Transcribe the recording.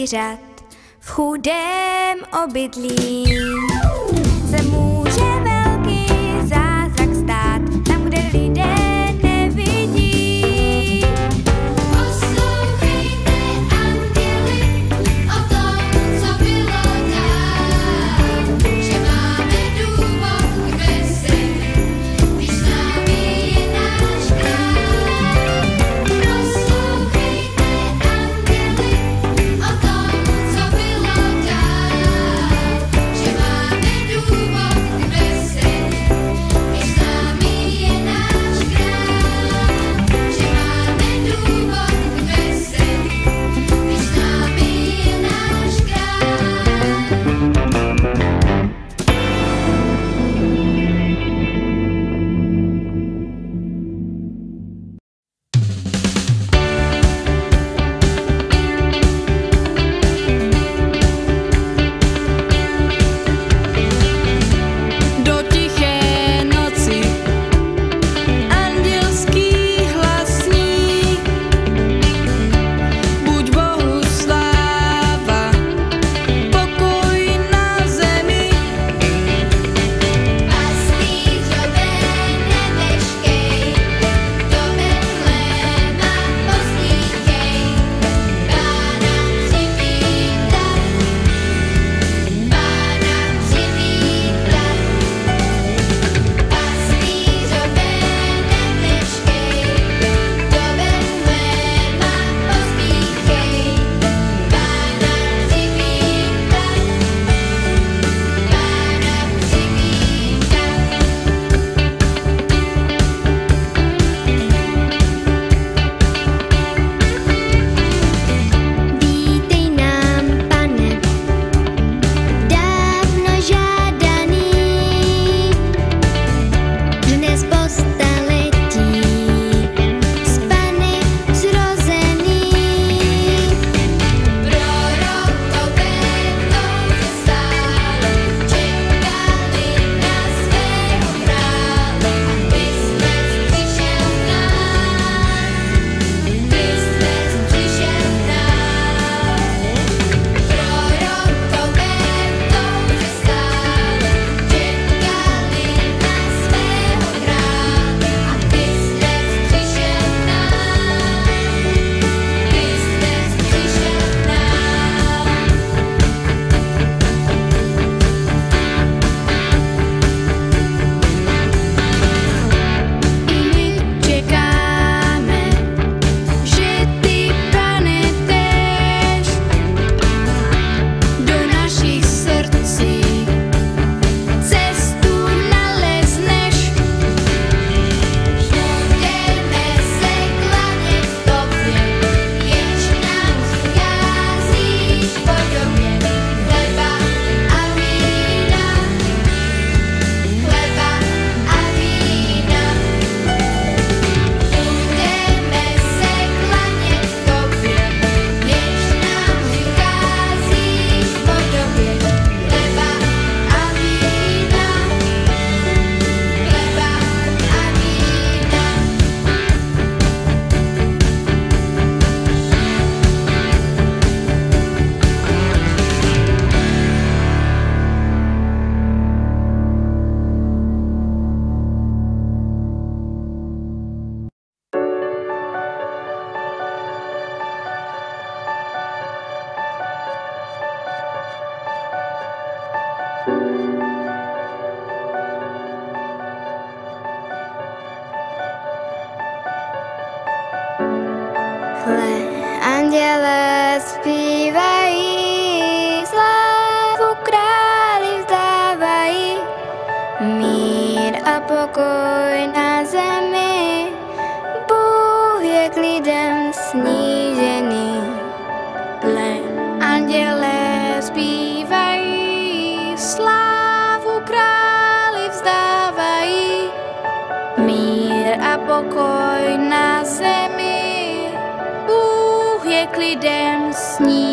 zvířat v chudém obydlí se může velký zázrak stát, tam, kde lidé nevidí. Poslouchejte, anděli, o tom, co bylo dál, že máme důvod k veselí, když s námi je náš král. Poslouchejte, anděli, o tom, co bylo dál, že máme důvod k veselí, když s námi je náš král. Že máme důvod k veselí, když s námi je náš Do tiché noci andělský hlas zní, buď Bohu sláva, pokoj na zemi. Pastýřové neveškej, do Betléma poslíchej, Pána přivítat, Pána přivítat. Pastýřové neveškej, do Betléma poslíchej, Pána přivítat, Vítej nám, Pane, dávno žádaný, dnes po staletí z Panny zrozený. Prorokové touze stále čekali na svého krále, a ty ses přišel k nám, ty ses přišel k nám. Prorokové touze stále čekali na svého krále, a ty ses přišel k nám, ty ses přišel k nám. I my čekáme, že ty, Pane, též do našich srdcí cestu nalezneš. Budeme se klanět tobě, jež nám přicházíš v podobě chleba a vína, chleba a vína. Budeme se klanět tobě, jež nám přicházíš v podobě chleba a vína, chleba a vína. Hle, anděle zpívají, slávu králi vzdávají, mír a pokoj na zemi, Bůh je k lidem snížený. Hle, anděle zpívají, slávu králi vzdávají, mír a pokoj na zemi, Bůh je k lidem snížený.